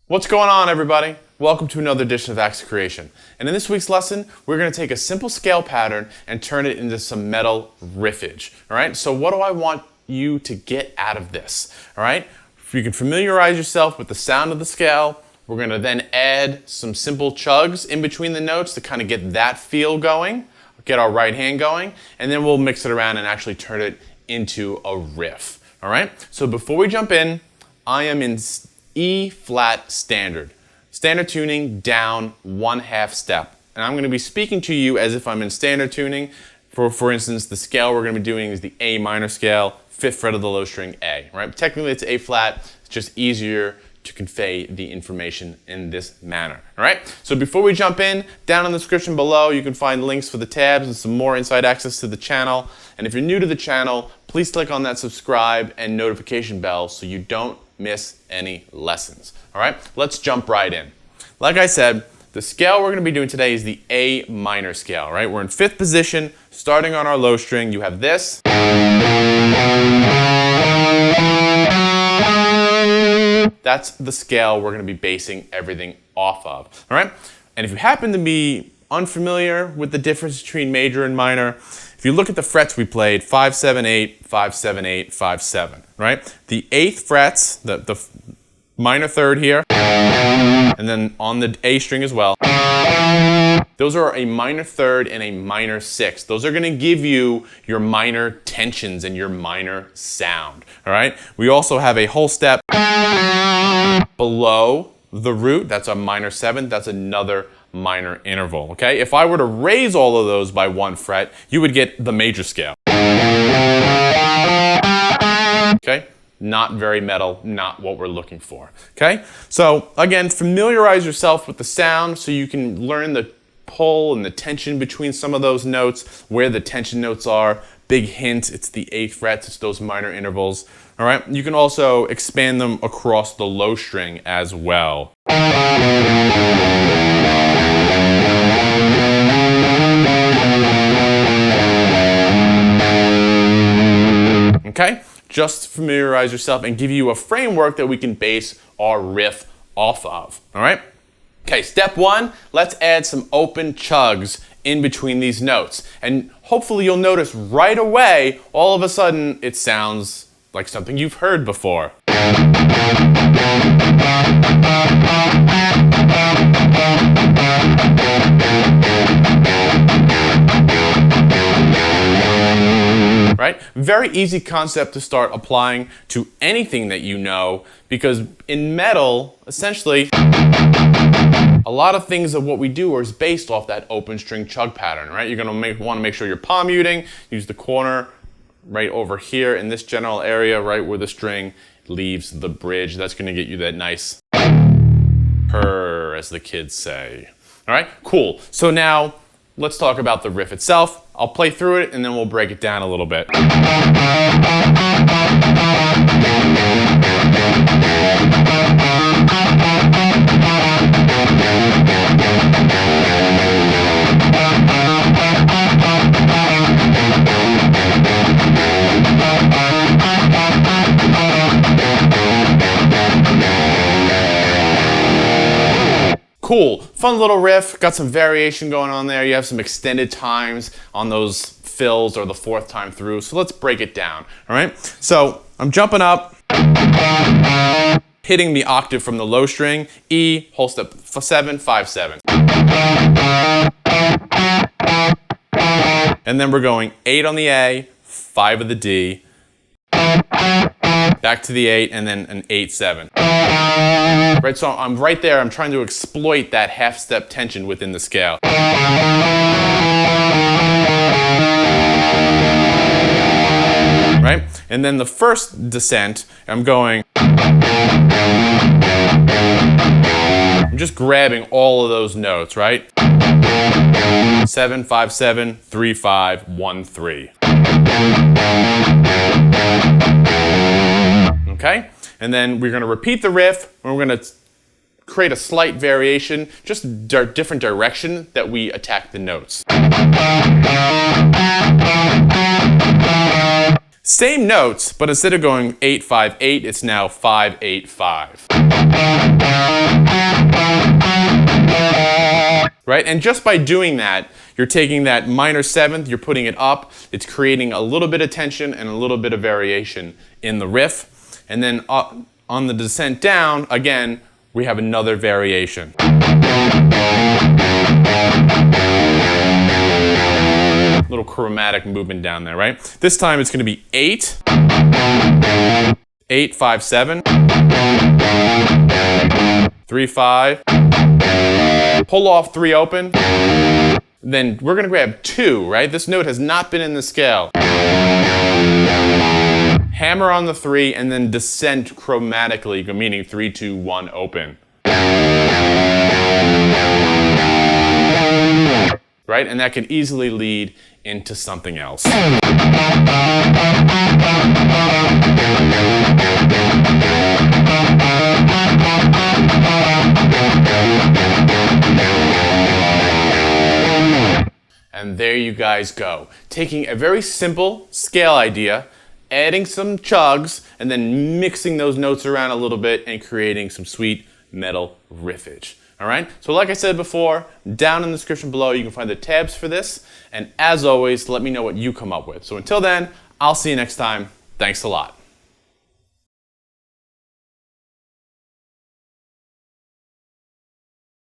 What's going on, everybody? Welcome to another edition of Acts of Creation. And in this week's lesson, we're going to take a simple scale pattern and turn it into some metal riffage. All right, so what do I want you to get out of this? All right, if you can familiarize yourself with the sound of the scale, we're going to then add some simple chugs in between the notes to kind of get that feel going, get our right hand going, and then we'll mix it around and actually turn it into a riff. All right, so before we jump in, I am in E flat standard. Standard tuning down 1/2 step. And I'm going to be speaking to you as if I'm in standard tuning. For instance, the scale we're going to be doing is the A minor scale, 5th fret of the low string A, right? Technically it's A flat, it's just easier to convey the information in this manner, all right? So before we jump in, down in the description below, you can find links for the tabs and some more inside access to the channel. And if you're new to the channel, please click on that subscribe and notification bell so you don't miss any lessons. All right, let's jump right in. Like I said, the scale we're going to be doing today is the A minor scale, right? We're in 5th position, starting on our low string. You have this. That's the scale we're going to be basing everything off of. All right, and if you happen to be unfamiliar with the difference between major and minor, if you look at the frets we played, 5, 7, 8, 5, 7, 8, 5, 7, right? The 8th frets, the minor third here, and then on the A string as well, those are a minor third and a minor 6th. Those are going to give you your minor tensions and your minor sound, all right? We also have a whole step below the root. That's a minor 7th. That's another minor interval, okay? If I were to raise all of those by 1 fret, you would get the major scale. Okay? Not very metal, not what we're looking for, okay? So again, familiarize yourself with the sound so you can learn the pull and the tension between some of those notes, where the tension notes are. Big hint, it's the 8th frets, it's those minor intervals, all right? You can also expand them across the low string as well. Okay? Just familiarize yourself and give you a framework that we can base our riff off of, all right? Okay, step 1, let's add some open chugs in between these notes. And hopefully you'll notice right away, all of a sudden, it sounds like something you've heard before. Right? Very easy concept to start applying to anything that you know, because in metal, essentially, a lot of things of what we do is based off that open string chug pattern, right? You're going to want to make sure you're palm muting, use the corner right over here in this general area, right where the string leaves the bridge. That's going to get you that nice purr, as the kids say. All right, cool. So now let's talk about the riff itself. I'll play through it and then we'll break it down a little bit. Cool, fun little riff, got some variation going on there. You have some extended times on those fills or the 4th time through. So let's break it down, all right? So I'm jumping up, hitting the octave from the low string, E, whole step 7, 5, 7. And then we're going 8 on the A, 5 of the D, back to the 8, and then an 8, 7. Right, so I'm right there, I'm trying to exploit that 1/2 step tension within the scale. Right, and then the first descent, I'm just grabbing all of those notes, right? 7, 5, 7, 3, 5, 1, 3. Okay? And then we're going to repeat the riff, and we're going to create a slight variation, just different direction that we attack the notes. Same notes, but instead of going 8, 5, 8, it's now 5, 8, 5. right? And just by doing that, you're taking that minor seventh, you're putting it up, it's creating a little bit of tension and a little bit of variation in the riff. And then on the descent down, again, we have another variation. Little chromatic movement down there, right? This time it's going to be 8, 8, 5, 7, 3, 5, pull off 3 open, then we're going to grab 2, right? This note has not been in the scale. Hammer on the 3 and then descent chromatically, meaning 3, 2, 1, open. Right? And that can easily lead into something else. And there you guys go. Taking a very simple scale idea, adding some chugs, and then mixing those notes around a little bit and creating some sweet metal riffage. All right, so like I said before, down in the description below you can find the tabs for this, and as always, let me know what you come up with. So until then, I'll see you next time. Thanks a lot.